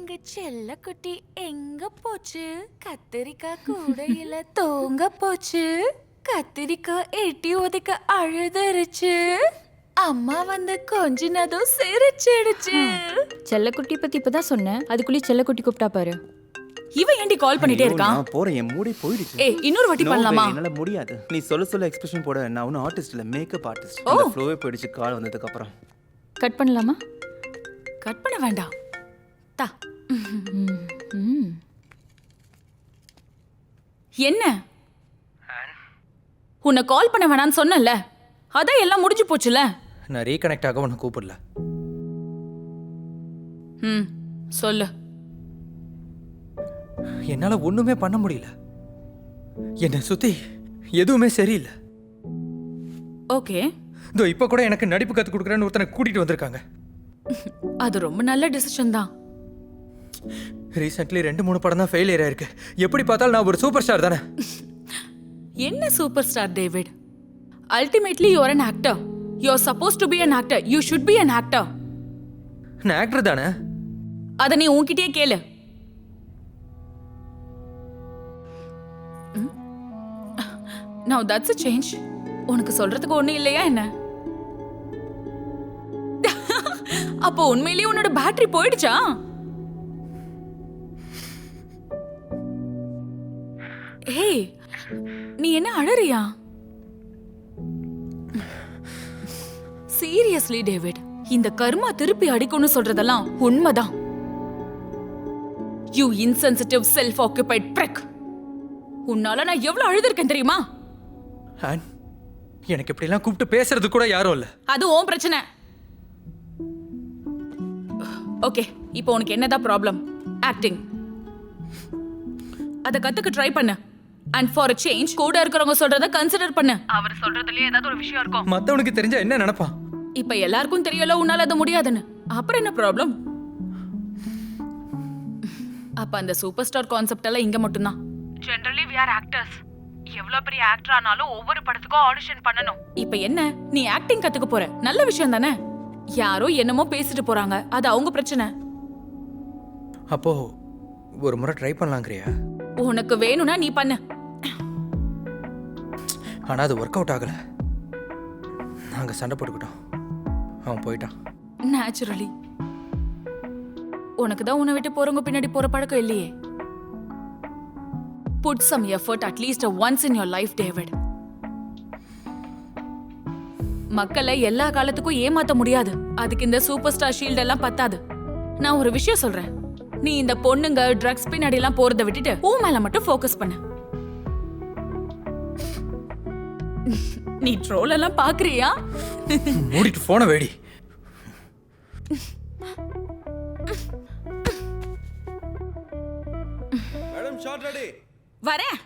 எங்க செல்ல குட்டி எங்க போச்சு? கத்திரிக்காய் கூடையில தூங்க போச்சு. கத்திரிக்காய் எட்டி உதைக்க அழுதுருச்சு. அம்மா வந்து கொஞ்சினதும் சிரிச்சிடுச்சு. செல்லக்குட்டி பத்தி இப்பதான் சொன்னேன், அதுக்குள்ளே செல்லக்குட்டி கூப்பிட்டா பாரு. இவ ஏண்டி கால் பண்ணிட்டே இருக்கான்? நான் போறேன், என் மூடி போயிடுச்சு. ஏய், இன்னொரு வாட்டி பண்ணலாமா? என்னால முடியாது. நீ சொல்ல எக்ஸ்பிரஷன் போட. நான் ஒன்னும் ஆர்டிஸ்ட் இல்ல, மேக்கப் ஆர்டிஸ்ட். அந்த ஃப்ளோவே போயிடுச்சு கால் வந்ததுக்கு அப்புறம். கட் பண்ணலாமா? கட் பண்ண வேண்டாம். தா. என்ன? உன்னை கால் பண்ண வேணான்னு சொன்னல, அதான் எல்லாம் முடிஞ்சு போச்சுல. நான் ரீகனெக்ட் ஆக உன்னை கூப்பிடல. சொல்லு. என்னால ஒண்ணுமே பண்ண முடியல. என்னை சுத்தி எதுவுமே சரியில்லை. ஓகே. இதோ இப்ப கூட எனக்கு நடிப்பு கத்து கொடுக்குறேன்னு ஒருத்தனை கூட்டிட்டு வந்திருக்காங்க. அது ரொம்ப நல்ல டிசிஷன் தான். ரீசென்ட்லி 2-3 படம் தான் ஃபெயிலியர் ஆயிருக்கு. எப்படி பார்த்தாலும் நான் ஒரு சூப்பர் ஸ்டார் தானே. என்ன super star David? Ultimately you are an actor. You are supposed to be an actor. You should be an actor. நான் ஆக்டர் தானே. அத நீ உன்கிட்டயே கேளு. Now that's a change. உனக்கு சொல்றதுக்கு ஒண்ணு இல்லையா என்ன? அப்போ உண்மையிலேயே உன்னோட பேட்டரி போயிடுச்சா? ஏய், நீ என்ன அழறியா? சீரியஸ்லி டேவிட், இந்த கர்மா திருப்பி அடிக்கும்னு சொல்றதெல்லாம் உண்மைதான். You insensitive self-occupied prick. உன்னால நான் எவ்வளவு அழுதுருக்கேன் தெரியுமா? எனக்கு இப்படி எல்லாம் கூப்பிட்டு பேசுறது கூட யாரும் இல்ல. அது உன் பிரச்சனை. ஓகே, இப்போ உனக்கு என்னதான் ப்ராப்ளம்? ஆக்டிங். அத கத்துக்க ட்ரை பண்ணு. அண்ட் ஃபார் a change கூட இருக்கறவங்க சொல்றத கன்சிடர் பண்ணு. அவர் சொல்றதுலயே ஏதாவது ஒரு விஷயம் இருக்கும். மத்தவனுக்கு தெரிஞ்சா என்ன நினைப்பான்? இப்போ எல்லாருக்கும் தெரியல உன்னால அது முடியாதுன்னு. அப்புறம் என்ன ப்ராப்ளம்? அப்ப அந்த சூப்பர் ஸ்டார் கான்செப்ட் எல்லாம் இங்க மட்டும்தான். Generally we are actors. எவ்வளவு பெரிய ஆக்டர் ஆனாலும் ஒவ்வொரு படத்துக்கும் ஆடிஷன் பண்ணனும். இப்போ என்ன? நீ ஆக்டிங் கத்துக்க போற. நல்ல விஷயம் தானே? யாரோ என்னமோ பேசிட்டு போறாங்க, அது அவங்க பிரச்சனை. அப்போ ஒரு முறை ட்ரை பண்ணலாங்கறியா? உனக்கு வேணும்னா நீ பண்ணு. ஆனா அது ஒர்க் அவுட் ஆகல. நாங்க சண்டை போட்டுக்கிட்டோம். அவன் போயிட்டான். நேச்சுரலி. உனக்கு தான் உன்னை விட்டு போறவங்க பின்னாடி போற பழக்கம் இல்லையே. Put some effort at least once in your life, David. மக்களை எல்லா காலத்துக்கும் ஏமாத்த முடியாது. அதுக்கு இந்த சூப்பர் ஸ்டார் ஷீல்ட் எல்லாம் பத்தாது. நான் ஒரு விஷயம் சொல்றேன். நீ இந்த பொண்ணுங்க ட்ரக்ஸ் பின்னாடி எல்லாம் போறதை விட்டுட்டு உன் மேல மட்டும் ஃபோக்கஸ் பண்ணு. நீ ட்ரோல் எல்லாம் பாக்குறியா? மூடிட்டு போன வேடி. Madam shot ready. வரேன்.